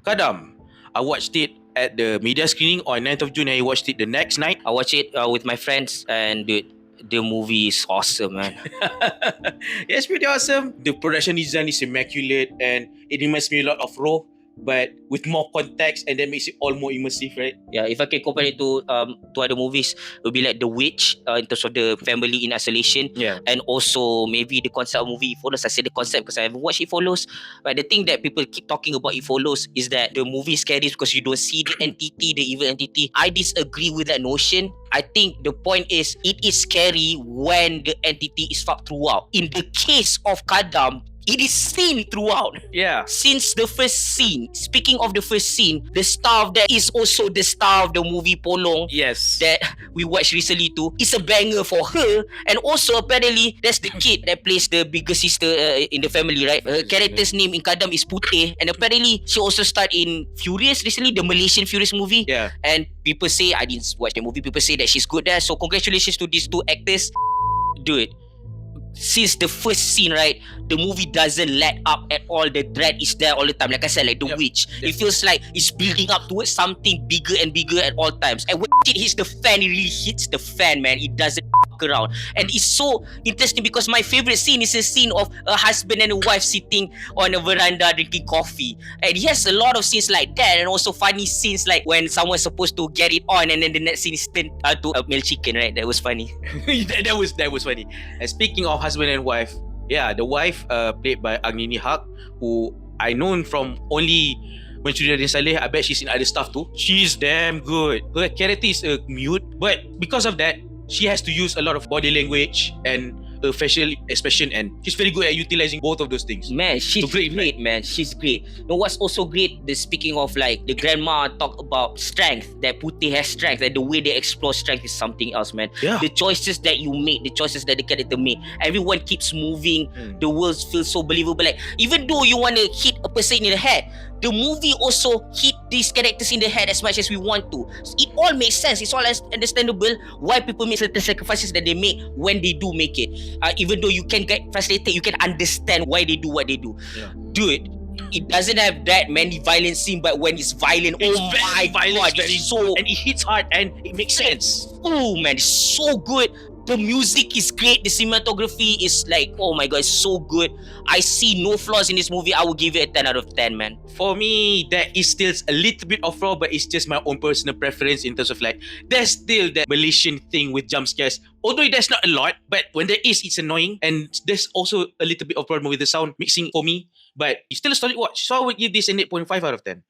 Khadam, I watched it at the media screening on 9th of June and I watched it the next night. I watch it with my friends, and dude, the movie is awesome, man. Yeah, it's pretty awesome. The production design is immaculate and it reminds me a lot of Raw, but with more context, and that makes it all more immersive, right? Yeah, if I can compare it to other movies, it would be like The Witch in terms of the family in isolation. Yeah. And also maybe the concept of movie It Follows. I say the concept because I haven't watched It Follows. But the thing that people keep talking about It Follows is that the movie is scary because you don't see the entity, the evil entity. I disagree with that notion. I think the point is it is scary when the entity is fought throughout. In the case of Khadam, it is seen throughout. Yeah. Since the first scene. Speaking of the first scene, the star of that is also the star of the movie Polong Yes. that we watched recently too. It's a banger for her. And also apparently that's the kid that plays the bigger sister in the family, right? Her character's name in Khadam is Putih. And apparently she also starred in Furious recently, the Malaysian Furious movie. Yeah. And people say, I didn't watch the movie, people say that she's good there. So congratulations to these two actors. Dude, since the first scene, right, the movie doesn't let up at all. The dread is there all the time. Like I said, like The Witch. It feels like it's building up towards something bigger and bigger at all times. And when it hits the fan, it really hits the fan, man. It doesn't fuck around. And it's so interesting because my favorite scene is a scene of a husband and a wife sitting on a veranda drinking coffee. And he has a lot of scenes like that, and also funny scenes like when someone's supposed to get it on and then the next scene is turned to a male chicken, right? That was funny. that was funny. And speaking of husband and wife, yeah, the wife played by Agnini Haq, who I known from only when Suria Din Saleh. I bet she's in other stuff too. She's damn good. Her character is mute, but because of that, she has to use a lot of body language and facial expression, and she's very good at utilizing both of those things. Man, she's great, man. She's great. You know what's also great? Speaking of like the grandma talk about strength, that Putih has strength, and the way they explore strength is something else, man. Yeah. The choices that you make, the choices that the character make, everyone keeps moving. The world feels so believable. Like even though you want to hit a person in the head, the movie also hit these characters in the head as much as we want to. It all makes sense. It's all understandable why people make certain sacrifices that they make when they do make it. Even though you can get frustrated, you can understand why they do what they do. Yeah. Dude, it doesn't have that many violent scenes, but when it's violent, It's oh very my violent, god, very so and it hits hard and it makes sense. oh man, it's so good. The music is great. The cinematography is like, oh my god, it's so good. I see no flaws in this movie. I would give it a 10 out of 10, man. For me, there is still a little bit of flaw, but it's just my own personal preference in terms of like, there's still that Malaysian thing with jump scares. Although there's not a lot, but when there is, it's annoying. And there's also a little bit of problem with the sound mixing for me. But it's still a solid watch. So I would give this an 8.5 out of 10.